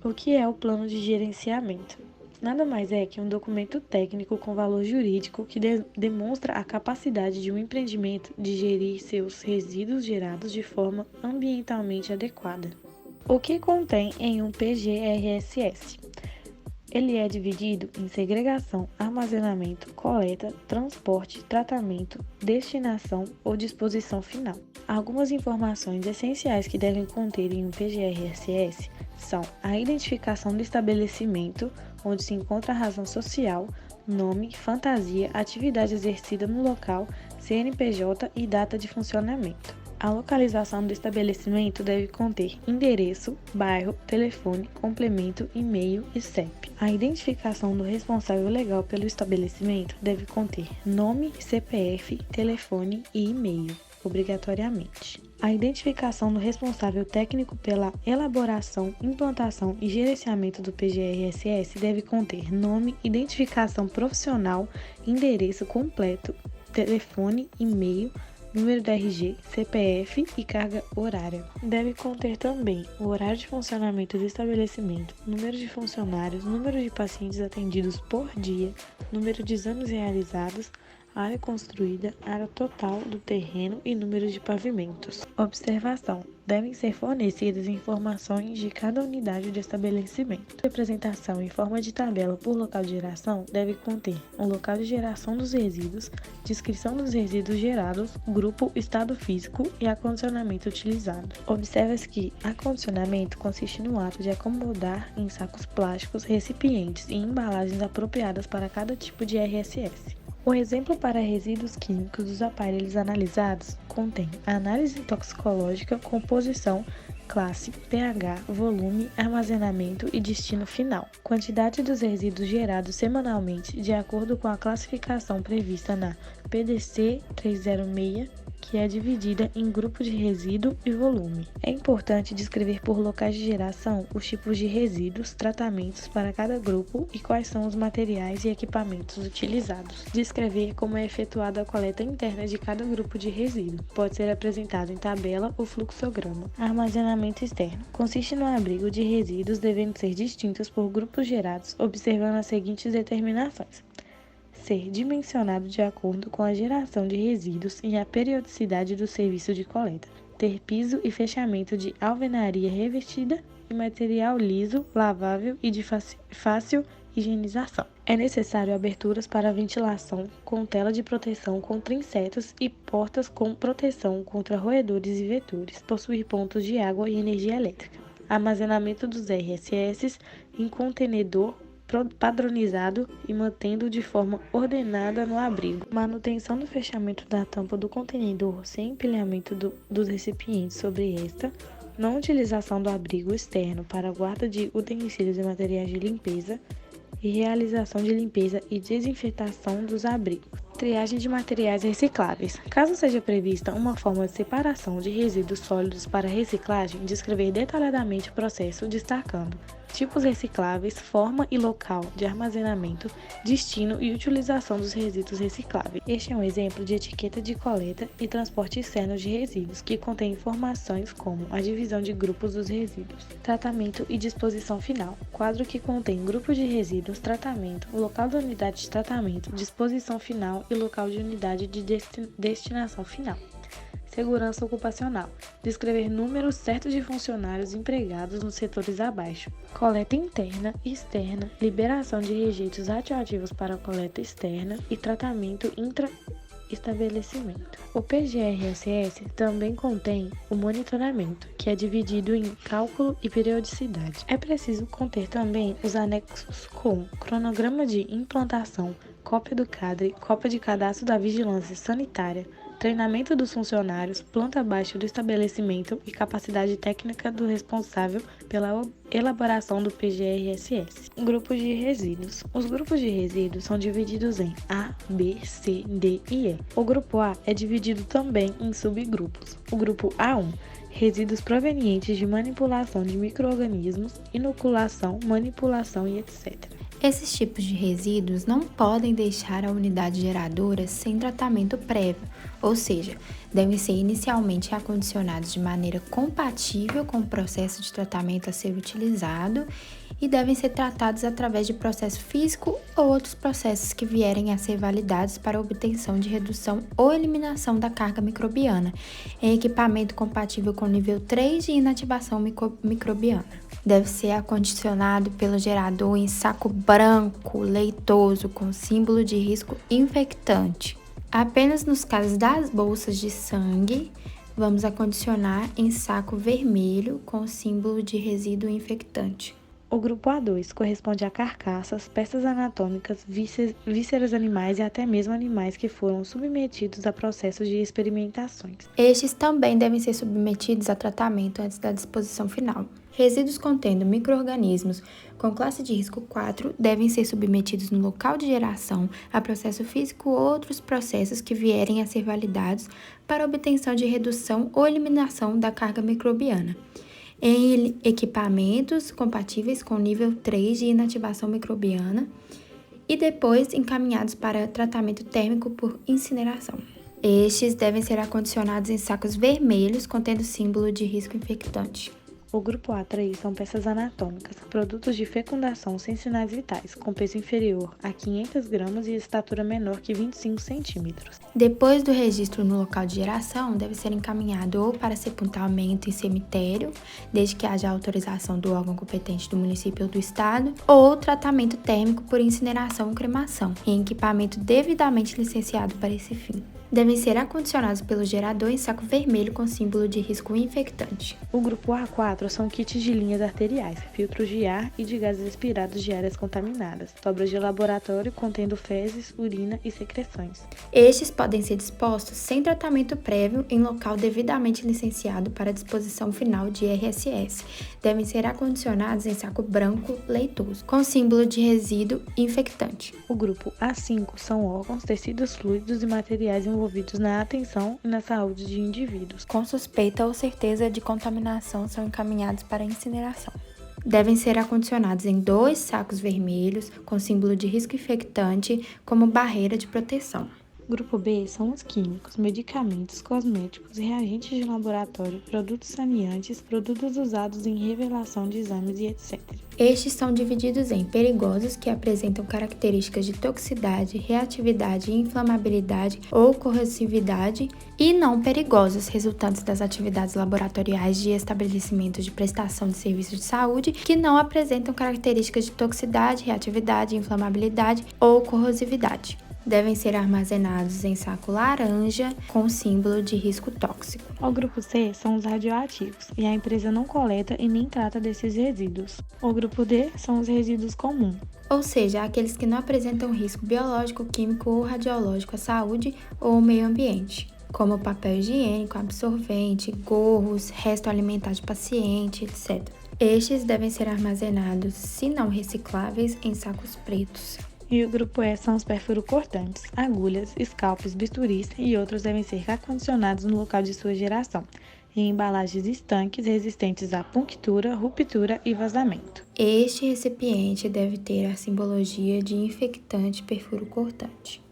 O que é o plano de gerenciamento? Nada mais é que um documento técnico com valor jurídico que demonstra a capacidade de um empreendimento de gerir seus resíduos gerados de forma ambientalmente adequada. O que contém em um PGRSS? Ele é dividido em segregação, armazenamento, coleta, transporte, tratamento, destinação ou disposição final. Algumas informações essenciais que devem conter em um PGRSS são a identificação do estabelecimento, onde se encontra a razão social, nome, fantasia, atividade exercida no local, CNPJ e data de funcionamento. A localização do estabelecimento deve conter endereço, bairro, telefone, complemento, e-mail e CEP. A identificação do responsável legal pelo estabelecimento deve conter nome, CPF, telefone e e-mail, obrigatoriamente. A identificação do responsável técnico pela elaboração, implantação e gerenciamento do PGRSS deve conter nome, identificação profissional, endereço completo, telefone, e-mail, número da RG, CPF e carga horária. Deve conter também o horário de funcionamento do estabelecimento, número de funcionários, número de pacientes atendidos por dia, número de exames realizados, área construída, área total do terreno e número de pavimentos. Observação: devem ser fornecidas informações de cada unidade do estabelecimento. A representação em forma de tabela por local de geração deve conter o local de geração dos resíduos, descrição dos resíduos gerados, grupo, estado físico e acondicionamento utilizado. Observa-se que acondicionamento consiste no ato de acomodar em sacos plásticos, recipientes e embalagens apropriadas para cada tipo de RSS. O exemplo para resíduos químicos dos aparelhos analisados contém a análise toxicológica, composição, classe, pH, volume, armazenamento e destino final. Quantidade dos resíduos gerados semanalmente de acordo com a classificação prevista na PDC 306, que é dividida em grupo de resíduo e volume. É importante descrever por locais de geração os tipos de resíduos, tratamentos para cada grupo e quais são os materiais e equipamentos utilizados. Descrever como é efetuada a coleta interna de cada grupo de resíduo. Pode ser apresentado em tabela ou fluxograma. Armazenamento externo. Consiste no abrigo de resíduos devendo ser distintos por grupos gerados, observando as seguintes determinações: ser dimensionado de acordo com a geração de resíduos e a periodicidade do serviço de coleta, ter piso e fechamento de alvenaria revestida e material liso, lavável e de fácil higienização. É necessário aberturas para ventilação com tela de proteção contra insetos e portas com proteção contra roedores e vetores, possuir pontos de água e energia elétrica. Armazenamento dos RSS em contenedor padronizado e mantendo de forma ordenada no abrigo. Manutenção do fechamento da tampa do contenedor sem empilhamento dos recipientes sobre esta. Não utilização do abrigo externo para guarda de utensílios e materiais de limpeza. E realização de limpeza e desinfetação dos abrigos. Triagem de materiais recicláveis. Caso seja prevista uma forma de separação de resíduos sólidos para reciclagem, descrever detalhadamente o processo, destacando tipos recicláveis, forma e local de armazenamento, destino e utilização dos resíduos recicláveis. Este é um exemplo de etiqueta de coleta e transporte externo de resíduos, que contém informações como a divisão de grupos dos resíduos, tratamento e disposição final. Quadro que contém grupo de resíduos, tratamento, o local da unidade de tratamento, disposição final e local de unidade de destinação final. Segurança ocupacional. Descrever números certos de funcionários empregados nos setores abaixo. Coleta interna e externa. Liberação de rejeitos radioativos para coleta externa e tratamento intra-estabelecimento. O PGRSS também contém o monitoramento, que é dividido em cálculo e periodicidade. É preciso conter também os anexos com cronograma de implantação, cópia do CADRE, cópia de cadastro da vigilância sanitária, treinamento dos funcionários, planta baixa do estabelecimento e capacidade técnica do responsável pela elaboração do PGRSS. Grupos de resíduos. Os grupos de resíduos são divididos em A, B, C, D e E. O grupo A é dividido também em subgrupos. O grupo A1, resíduos provenientes de manipulação de micro-organismos, inoculação, manipulação e etc. Esses tipos de resíduos não podem deixar a unidade geradora sem tratamento prévio, ou seja, devem ser inicialmente acondicionados de maneira compatível com o processo de tratamento a ser utilizado e devem ser tratados através de processo físico ou outros processos que vierem a ser validados para a obtenção de redução ou eliminação da carga microbiana, em equipamento compatível com nível 3 de inativação microbiana. Deve ser acondicionado pelo gerador em saco branco, leitoso, com símbolo de risco infectante. Apenas nos casos das bolsas de sangue, vamos acondicionar em saco vermelho com símbolo de resíduo infectante. O grupo A2 corresponde a carcaças, peças anatômicas, vísceras animais e até mesmo animais que foram submetidos a processos de experimentações. Estes também devem ser submetidos a tratamento antes da disposição final. Resíduos contendo micro-organismos com classe de risco 4 devem ser submetidos no local de geração a processo físico ou outros processos que vierem a ser validados para obtenção de redução ou eliminação da carga microbiana, em equipamentos compatíveis com nível 3 de inativação microbiana e depois encaminhados para tratamento térmico por incineração. Estes devem ser acondicionados em sacos vermelhos contendo símbolo de risco infectante. O grupo A3 são peças anatômicas, produtos de fecundação sem sinais vitais, com peso inferior a 500 gramas e estatura menor que 25 centímetros. Depois do registro no local de geração, deve ser encaminhado ou para sepultamento em cemitério, desde que haja autorização do órgão competente do município ou do estado, ou tratamento térmico por incineração ou cremação, em equipamento devidamente licenciado para esse fim. Devem ser acondicionados pelo gerador em saco vermelho com símbolo de risco infectante. O grupo A4 são kits de linhas arteriais, filtros de ar e de gases expirados de áreas contaminadas, sobras de laboratório contendo fezes, urina e secreções. Estes podem ser dispostos sem tratamento prévio em local devidamente licenciado para disposição final de RSS. Devem ser acondicionados em saco branco leitoso, com símbolo de resíduo infectante. O grupo A5 são órgãos, tecidos fluidos e materiais envolvidos na atenção e na saúde de indivíduos com suspeita ou certeza de contaminação são encaminhados para incineração. Devem ser acondicionados em 2 sacos vermelhos com símbolo de risco infectante como barreira de proteção. Grupo B são os químicos, medicamentos, cosméticos, reagentes de laboratório, produtos saneantes, produtos usados em revelação de exames e etc. Estes são divididos em perigosos, que apresentam características de toxicidade, reatividade, inflamabilidade ou corrosividade, e não perigosos, resultantes das atividades laboratoriais de estabelecimentos de prestação de serviços de saúde, que não apresentam características de toxicidade, reatividade, inflamabilidade ou corrosividade. Devem ser armazenados em saco laranja com símbolo de risco tóxico. O grupo C são os radioativos, e a empresa não coleta e nem trata desses resíduos. O grupo D são os resíduos comuns, ou seja, aqueles que não apresentam risco biológico, químico ou radiológico à saúde ou ao meio ambiente, como papel higiênico, absorvente, gorros, resto alimentar de paciente, etc. Estes devem ser armazenados, se não recicláveis, em sacos pretos. E o grupo E são os perfuro-cortantes, agulhas, scalpes, bisturis e outros devem ser acondicionados no local de sua geração, em embalagens estanques resistentes à punctura, ruptura e vazamento. Este recipiente deve ter a simbologia de infectante perfuro-cortante.